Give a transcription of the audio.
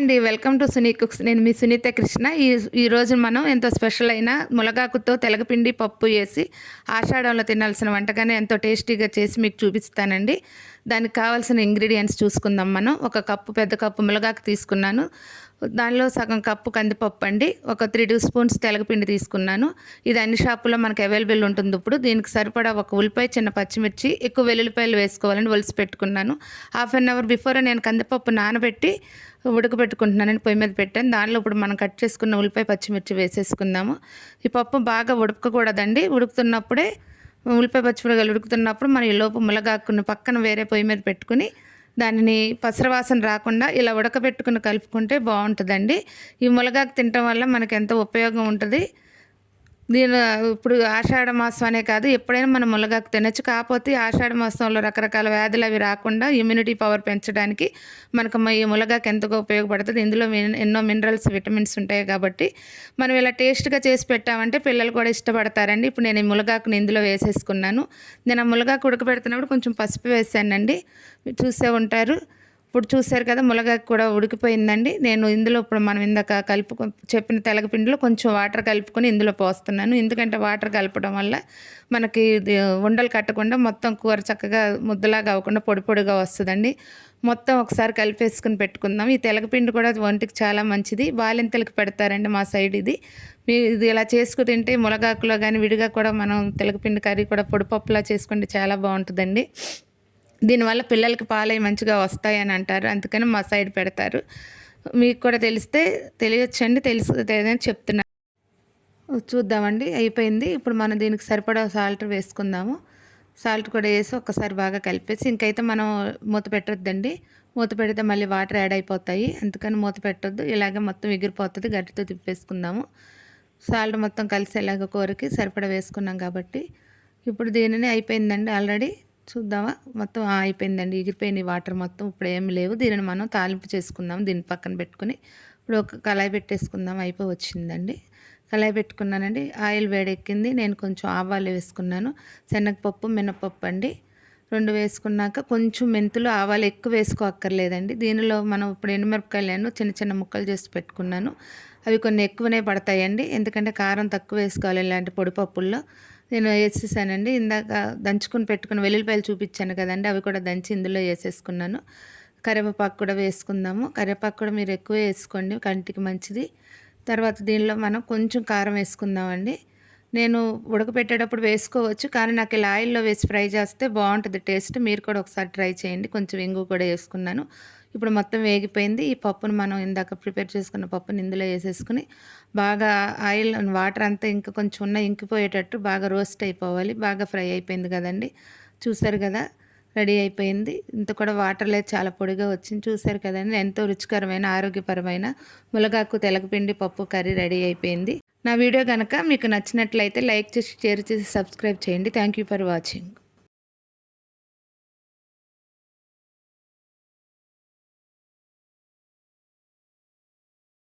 అండి. Welcome to Suni cooks. నేను మీ సునీత కృష్ణ. ఈరోజు మనం ఎంతో స్పెషల్ అయిన ములగాకుతో తెలగపిండి పప్పు వేసి ఆషాఢంలో తినాల్సిన వంటకాన్ని ఎంతో టేస్టీగా చేసి మీకు చూపిస్తానండి. దానికి కావాల్సిన ఇంగ్రీడియంట్స్ చూసుకుందాం మనం. ఒక కప్పు, పెద్ద కప్పు ములగాకు తీసుకున్నాను. దానిలో సగం కప్పు కందిపప్పు అండి. ఒక 3 స్పూన్స్ తెలగపిండి తీసుకున్నాను. ఇది అన్ని షాపుల్లో మనకు అవైలబుల్ ఉంటుంది. ఇప్పుడు దీనికి సరిపడా ఒక ఉల్లిపాయ, చిన్న పచ్చిమిర్చి, ఎక్కువ వెల్లుల్లిపాయలు వేసుకోవాలని ఒలిసి పెట్టుకున్నాను. హాఫ్ అన్ అవర్ బిఫోర్ నేను కందిపప్పు నానబెట్టి ఉడకబెట్టుకుంటున్నానని పొయ్యి మీద పెట్టాను. దానిలో ఇప్పుడు మనం కట్ చేసుకున్న ఉల్లిపాయ, పచ్చిమిర్చి వేసేసుకుందాము. ఈ పప్పు బాగా ఉడకకూడదండి. ఉడుకుతున్నప్పుడే ఉల్లిపాయ, పచ్చిమిరపకాయలు ఉడుకుతున్నప్పుడు మనం ఈ లోపు ములగాకుని పక్కన వేరే పొయ్యి మీద పెట్టుకుని దానిని పసరవాసన రాకుండా ఇలా ఉడకబెట్టుకుని కలుపుకుంటే బాగుంటుందండి. ఈ ములగాకు తినటం వల్ల మనకు ఎంతో ఉపయోగం ఉంటుంది. ఇప్పుడు ఆషాఢ మాసం అనే కాదు, ఎప్పుడైనా మనం ములగాకు తినచ్చు. కాకపోతే ఆషాఢ మాసంలో రకరకాల వ్యాధులు అవి రాకుండా ఇమ్యూనిటీ పవర్ పెంచడానికి మనకు ఈ ములగాకు ఎంతగా ఉపయోగపడుతుంది. ఇందులో ఎన్నో మినరల్స్, విటమిన్స్ ఉంటాయి కాబట్టి మనం ఇలా టేస్ట్గా చేసి పెట్టామంటే పిల్లలు కూడా ఇష్టపడతారండి. ఇప్పుడు నేను ఈ ములగాకుని ఇందులో వేసేసుకున్నాను. నేను ఆ ములగాకు ఉడకబెడుతున్నప్పుడు కొంచెం పసుపు వేసానండి. చూసే ఉంటారు. ఇప్పుడు చూసారు కదా, ములగాకు కూడా ఉడికిపోయిందండి. నేను ఇందులో ఇప్పుడు మనం ఇందాక చెప్పిన తెలగపిండిలో కొంచెం వాటర్ కలుపుకొని ఇందులో పోస్తున్నాను. ఎందుకంటే వాటర్ కలపడం వల్ల మనకి ఉండలు కట్టకుండా మొత్తం కూర చక్కగా ముద్దలాగా అవ్వకుండా పొడి పొడిగా వస్తుందండి. మొత్తం ఒకసారి కలిపేసుకుని పెట్టుకుందాం. ఈ తెలగపిండి కూడా ఒంటికి చాలా మంచిది. బాలింతలకు పెడతారండి మా సైడ్ ఇది. ఇది ఇలా చేసుకు తింటే ములగాకులో కానీ విడిగా కూడా మనం తెలగపిండి కర్రీ కూడా పొడిపప్పులా చేసుకుంటే చాలా బాగుంటుందండి. దీనివల్ల పిల్లలకి పాలవి మంచిగా వస్తాయని అంటారు. అందుకని మా సైడ్ పెడతారు. మీకు కూడా తెలియచ్చండి, తెలుసుదని చెప్తున్నాను. చూద్దామండి, అయిపోయింది. ఇప్పుడు మనం దీనికి సరిపడా సాల్ట్ వేసుకుందాము. సాల్ట్ కూడా వేసి ఒక్కసారి బాగా కలిపేసి, ఇంకైతే మనం మూత పెట్టొద్దండి. మూత పెడితే మళ్ళీ వాటర్ యాడ్ అయిపోతాయి. అందుకని మూత పెట్టొద్దు. ఇలాగే మొత్తం ఎగిరిపోతుంది. గట్టితో తిప్పేసుకుందాము. సాల్ట్ మొత్తం కలిసేలాగా కూరకి సరిపడా వేసుకున్నాం కాబట్టి ఇప్పుడు దీనిని అయిపోయిందండి ఆల్రెడీ. చూద్దామా, మొత్తం అయిపోయిందండి. ఎగిరిపోయిన వాటర్ మొత్తం ఇప్పుడు ఏమి లేవు. దీనిని మనం తాలింపు చేసుకుందాం. దీన్ని పక్కన పెట్టుకుని ఇప్పుడు ఒక కళాయి పెట్టేసుకుందాం. అయిపోయి వచ్చిందండి. కళాయి పెట్టుకున్నానండి. ఆయిల్ వేడెక్కింది. నేను కొంచెం ఆవాలు వేసుకున్నాను. శనగపప్పు, మినపప్పు అండి 2 వేసుకున్నాక కొంచెం మెంతులు, ఆవాలు ఎక్కువ వేసుకోక్కర్లేదండి. దీనిలో మనం ఇప్పుడు ఎండుమిరపకాయలు చిన్న చిన్న ముక్కలు చేసి పెట్టుకున్నాను. అవి కొన్ని ఎక్కువనే పడతాయండి, ఎందుకంటే కారం తక్కువ వేసుకోవాలి ఇలాంటి పొడిపప్పుల్లో. నేను వేసేసానండి. ఇందాక దంచుకుని పెట్టుకున్న వెల్లుల్లిపాయలు చూపించాను కదండి, అవి కూడా దంచి ఇందులో వేసేసుకున్నాను. కరివేపాకు కూడా వేసుకుందాము. కరివేపాకు కూడా మీరు ఎక్కువ వేసుకోండి, కంటికి మంచిది. తర్వాత దీనిలో మనం కొంచెం కారం వేసుకుందామండి. నేను ఉడకపెట్టేటప్పుడు వేసుకోవచ్చు, కానీ నాకు ఇలా ఆయిల్లో వేసి ఫ్రై చేస్తే బాగుంటుంది టేస్ట్. మీరు కూడా ఒకసారి ట్రై చేయండి. కొంచెం ఇంగు కూడా వేసుకున్నాను. ఇప్పుడు మొత్తం వేగిపోయింది. ఈ పప్పును మనం ఇందాక ప్రిపేర్ చేసుకున్న పప్పుని ఇందులో వేసేసుకుని బాగా ఆయిల్, వాటర్ అంతా ఇంకా కొంచెం ఇంకిపోయేటట్టు బాగా రోస్ట్ అయిపోవాలి. బాగా ఫ్రై అయిపోయింది కదండి. చూసారు కదా, రెడీ అయిపోయింది. ఇంత కూడా వాటర్ లేదు, చాలా పొడిగా వచ్చింది. చూసారు కదండి, ఎంతో రుచికరమైన ఆరోగ్యపరమైన ములగాకు తెలగపిండి పప్పు కర్రీ రెడీ అయిపోయింది. నా వీడియో కనుక మీకు నచ్చినట్లయితే లైక్ చేసి, షేర్ చేసి, సబ్స్క్రైబ్ చేయండి. Thank you for watching.